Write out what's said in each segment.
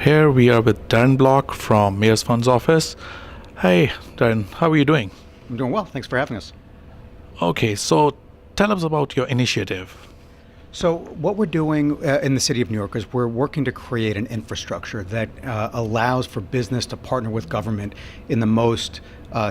Here we are with Darren Bloch from Mayor's Fund's office. Hey, Darren, how are you doing? I'm doing well. Thanks for having us. Okay, so tell us about your initiative. So what we're doing in the city of New York is we're working to create an infrastructure that allows for business to partner with government in the most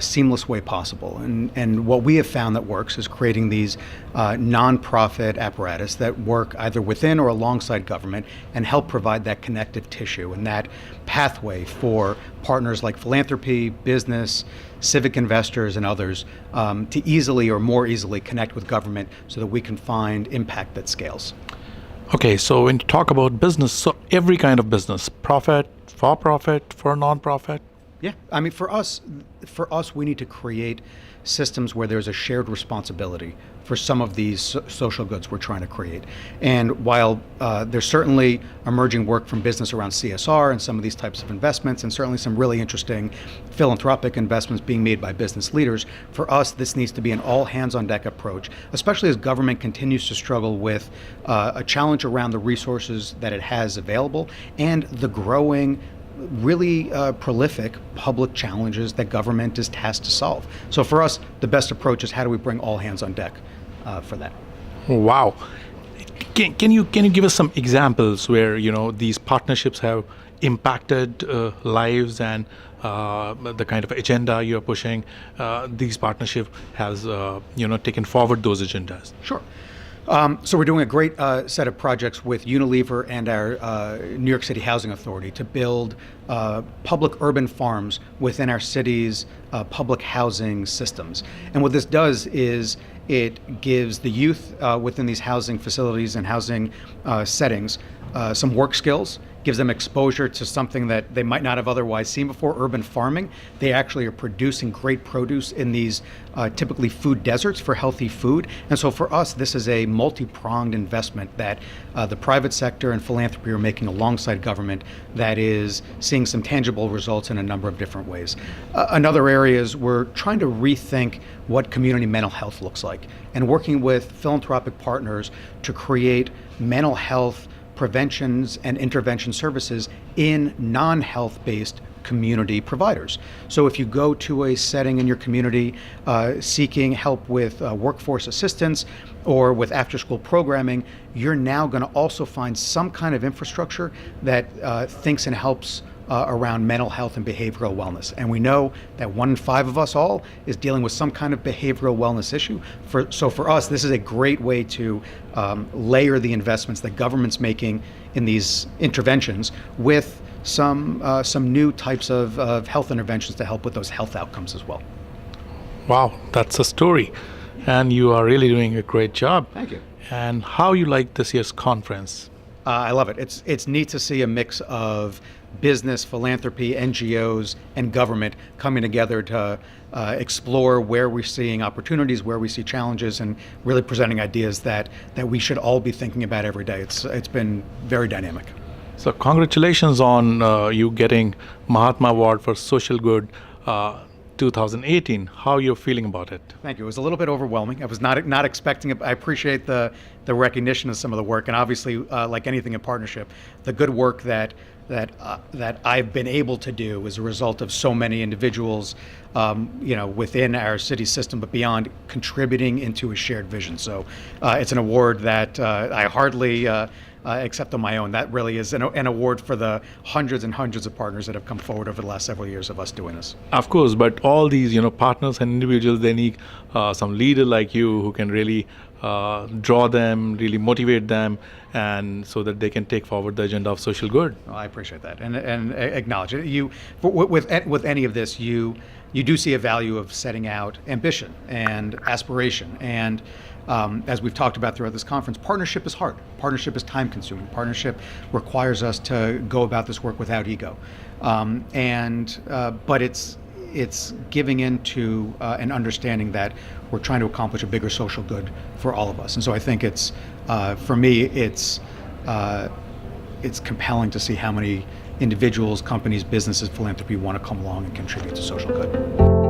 seamless way possible. And what we have found that works is creating these nonprofit apparatus that work either within or alongside government and help provide that connective tissue and that pathway for partners like philanthropy, business, civic investors, and others to easily or more easily connect with government so that we can find impact that scales. Okay, so when you talk about business, so every kind of business, profit, for non-profit? Yeah, I mean, for us, we need to create systems where there's a shared responsibility for some of these social goods we're trying to create. And while there's certainly emerging work from business around CSR and some of these types of investments, and certainly some really interesting philanthropic investments being made by business leaders, for us, this needs to be an all hands on deck approach, especially as government continues to struggle with a challenge around the resources that it has available and the growing really prolific public challenges that government is tasked to solve. So for us, the best approach is how do we bring all hands on deck for that. Wow. Can you give us some examples where these partnerships have impacted lives and the kind of agenda you're pushing? These partnership has taken forward those agendas. Sure. So we're doing a great set of projects with Unilever and our New York City Housing Authority to build public urban farms within our city's public housing systems. And what this does is it gives the youth within these housing facilities and housing settings some work skills, gives them exposure to something that they might not have otherwise seen before, urban farming. They actually are producing great produce in these typically food deserts for healthy food. And so for us, this is a multi-pronged investment that the private sector and philanthropy are making alongside government that is seeing some tangible results in a number of different ways. Another area is we're trying to rethink what community mental health looks like and working with philanthropic partners to create mental health preventions and intervention services in non-health based community providers. So if you go to a setting in your community seeking help with workforce assistance or with after school programming, you're now going to also find some kind of infrastructure that thinks and helps around mental health and behavioral wellness. And we know that 1 in 5 of us all is dealing with some kind of behavioral wellness issue. So for us, this is a great way to layer the investments that government's making in these interventions with some new types of health interventions to help with those health outcomes as well. Wow, that's a story. And you are really doing a great job. Thank you. And how you like this year's conference? I love it. It's neat to see a mix of business, philanthropy, NGOs, and government coming together to explore where we're seeing opportunities, where we see challenges, and really presenting ideas that we should all be thinking about every day. It's been very dynamic. So congratulations on you getting Mahatma Award for Social Good 2018. How you're feeling about it? Thank you. It was a little bit overwhelming. I was not expecting it. I appreciate the recognition of some of the work, and obviously, like anything in partnership, the good work that I've been able to do as a result of so many individuals, within our city system, but beyond, contributing into a shared vision. So it's an award that I hardly accept on my own. That really is an award for the hundreds and hundreds of partners that have come forward over the last several years of us doing this. Of course, but all these partners and individuals, they need some leader like you who can really draw them, really motivate them, and so that they can take forward the agenda of social good. Well, I appreciate that and acknowledge it. With any of this, you do see a value of setting out ambition and aspiration. And as we've talked about throughout this conference, partnership is hard. Partnership is time consuming. Partnership requires us to go about this work without ego. But it's giving into an understanding that we're trying to accomplish a bigger social good for all of us. And so I think it's, for me, it's compelling to see how many individuals, companies, businesses, philanthropy want to come along and contribute to social good.